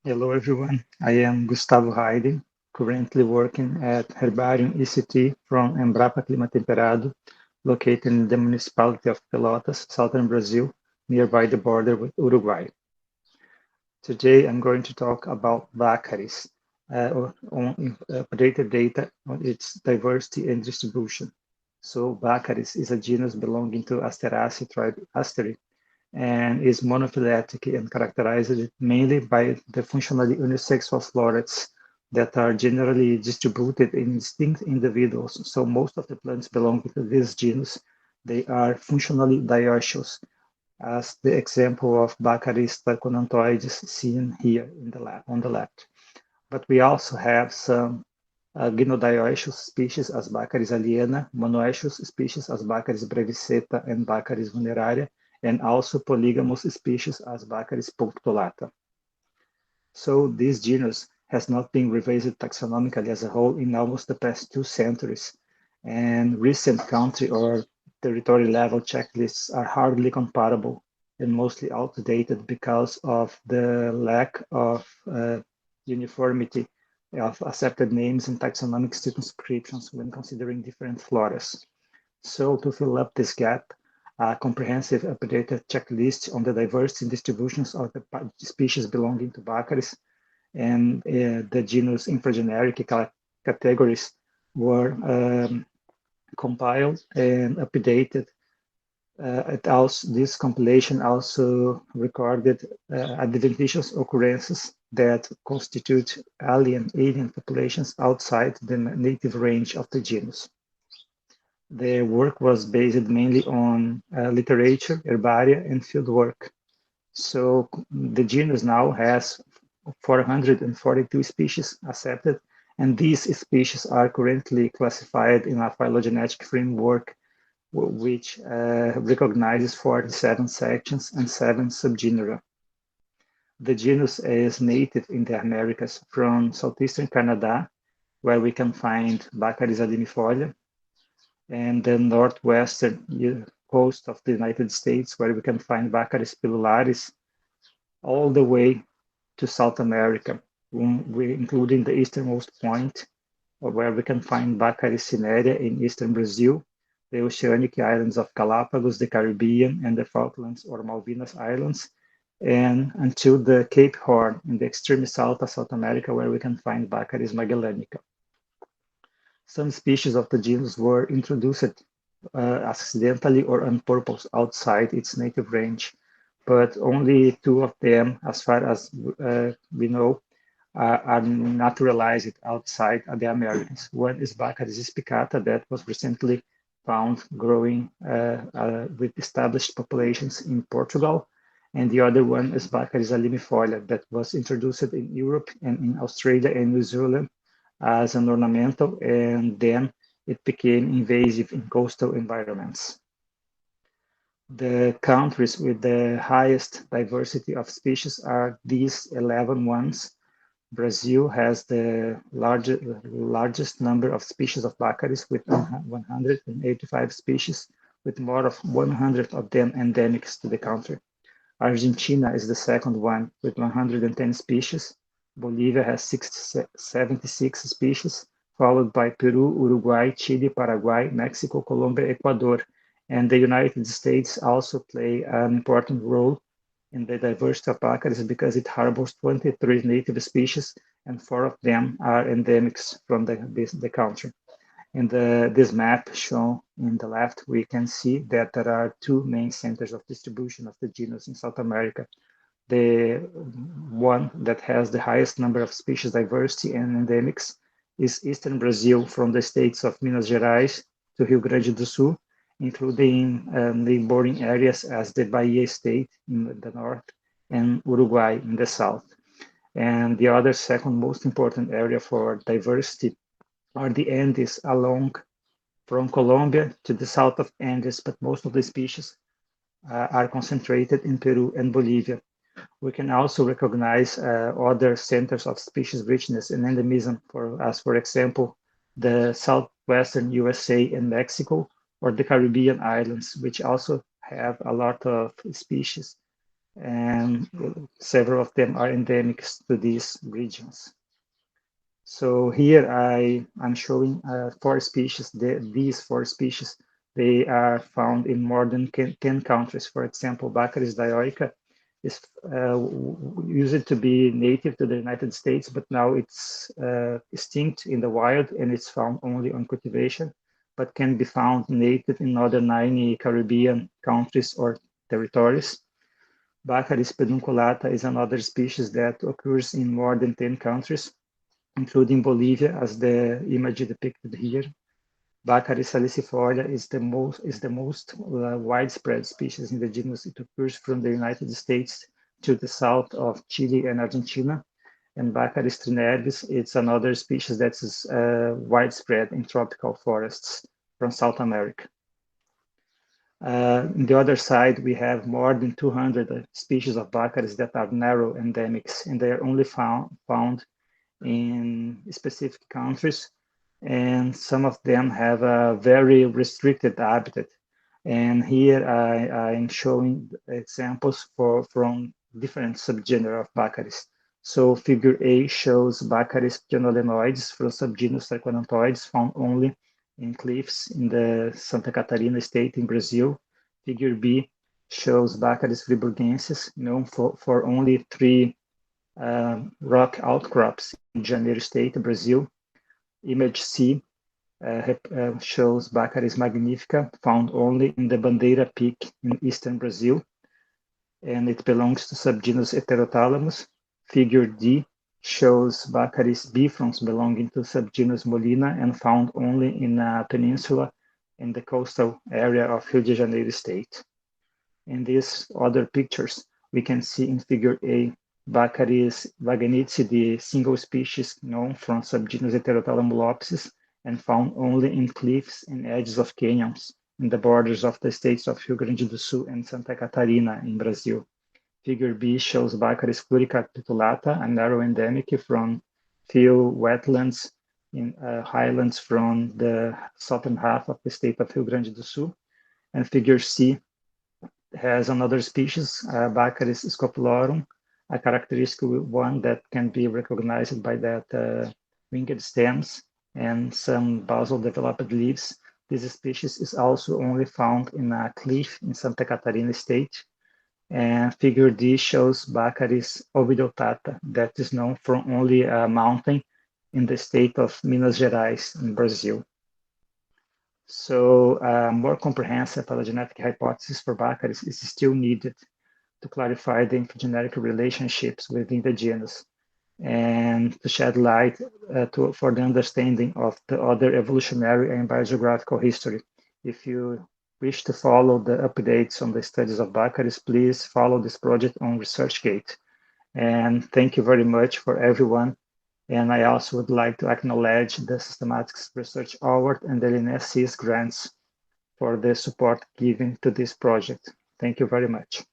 Hello everyone, I am Gustavo Haydn, currently working at Herbarium ECT from Embrapa Clima Temperado, located in the municipality of Pelotas, southern Brazil, nearby the border with Uruguay. Today I'm going to talk about Baccharis, on updated data on its diversity and distribution. So Baccharis is a genus belonging to Asteraceae tribe Astereae and is monophyletic and characterized mainly by the functionally unisexual florets that are generally distributed in distinct individuals. So most of the plants belonging to this genus, they are functionally dioecious, as the example of Baccharis tarconantoides seen here in the on the left. But we also have some gynodioecious species as Baccharis aliena, monoecious species as Baccharis breviceta and Baccharis vulneraria, and also polygamous species as Baccharis punctulata. So this genus has not been revised taxonomically as a whole in almost the past 2 centuries, and recent country or territory level checklists are hardly comparable and mostly outdated because of the lack of uniformity of accepted names and taxonomic circumscriptions when considering different floras. So to fill up this gap, a comprehensive updated checklist on the diversity distributions of the species belonging to Baccharis and the genus infrageneric categories were compiled and updated. This compilation also recorded adventitious occurrences that constitute alien populations outside the native range of the genus. The work was based mainly on literature, herbaria, and fieldwork. So the genus now has 442 species accepted, and these species are currently classified in a phylogenetic framework which recognizes 47 sections and 7 subgenera. The genus is native in the Americas from southeastern Canada, where we can find Baccharis alimifolia, and the northwestern coast of the United States, where we can find Baccharis pilularis, all the way to South America, including the easternmost point, where we can find Baccharis cinerea in eastern Brazil, the oceanic islands of Galápagos, the Caribbean, and the Falklands or Malvinas Islands, and until the Cape Horn in the extreme south of South America, where we can find Baccharis magellanica. Some species of the genus were introduced accidentally or on purpose outside its native range, but only two of them, as far as we know, are naturalized outside the Americas. One is Baccharis spicata that was recently found growing with established populations in Portugal, and the other one is Baccharis alimifolia that was introduced in Europe and in Australia and New Zealand as an ornamental, and then it became invasive in coastal environments. The countries with the highest diversity of species are these 11 ones. Brazil has the largest number of species of Baccharis with 185 species, with more of 100 of them endemics to the country. Argentina is the second one with 110 species. Bolivia has 76 species, followed by Peru, Uruguay, Chile, Paraguay, Mexico, Colombia, Ecuador, and the United States also play an important role in the diversity of Baccharis because it harbors 23 native species and 4 of them are endemics from the country. In this map shown in the left, we can see that there are two main centers of distribution of the genus in South America. The one that has the highest number of species diversity and endemics is Eastern Brazil, from the states of Minas Gerais to Rio Grande do Sul, including neighboring areas as the Bahia state in the north and Uruguay in the south. And the other second most important area for diversity are the Andes along from Colombia to the south of Andes, but most of the species are concentrated in Peru and Bolivia. We can also recognize other centers of species richness and endemism, for example, the southwestern USA and Mexico, or the Caribbean islands, which also have a lot of species and several of them are endemic to these regions. So here I'm showing 4 species. These 4 species, they are found in more than 10 countries. For example, Baccharis dioeca is used to be native to the United States, but now it's extinct in the wild and it's found only on cultivation, but can be found native in other 90 Caribbean countries or territories. Baccharis pedunculata is another species that occurs in more than 10 countries, including Bolivia, as the image depicted here. Baccharis salicifolia is the most widespread species in the genus. It occurs from the United States to the south of Chile and Argentina. And Baccharis trinervis, it's another species that is widespread in tropical forests from South America. On the other side, we have more than 200 species of Baccharis that are narrow endemics, and they are only found in specific countries, and some of them have a very restricted habitat. And here I'm showing examples from different subgenera of Baccharis. So figure A shows Baccharis gynodioecious from subgenus Sarcoidontoides, found only in cliffs in the Santa Catarina state in Brazil. Figure B shows Baccharis friburgensis, known for only 3 rock outcrops in Janeiro State, Brazil. Image C shows Baccharis magnifica, found only in the Bandeira Peak in eastern Brazil, and it belongs to subgenus Heterothalamus. Figure D shows Baccharis bifrons belonging to subgenus Molina and found only in a peninsula in the coastal area of Rio de Janeiro State. In these other pictures, we can see in figure A Baccharis vaganitzi, the single species known from subgenus Heterothalamulopsis and found only in cliffs and edges of canyons in the borders of the states of Rio Grande do Sul and Santa Catarina in Brazil. Figure B shows Baccharis pluricapitulata, a narrow endemic from few wetlands in highlands from the southern half of the state of Rio Grande do Sul. And figure C has another species, Baccharis scopulorum, a characteristic one that can be recognized by that winged stems and some basal developed leaves. This species is also only found in a cliff in Santa Catarina state. And figure D shows Baccharis ovidotata, that is known from only a mountain in the state of Minas Gerais in Brazil. So a more comprehensive phylogenetic hypothesis for Baccharis is still needed to clarify the infrageneric relationships within the genus and to shed light for the understanding of the other evolutionary and biogeographical history. If you wish to follow the updates on the studies of Baccharis, please follow this project on ResearchGate. And thank you very much for everyone. And I also would like to acknowledge the Systematics Research Award and the Linnaeus grants for the support given to this project. Thank you very much.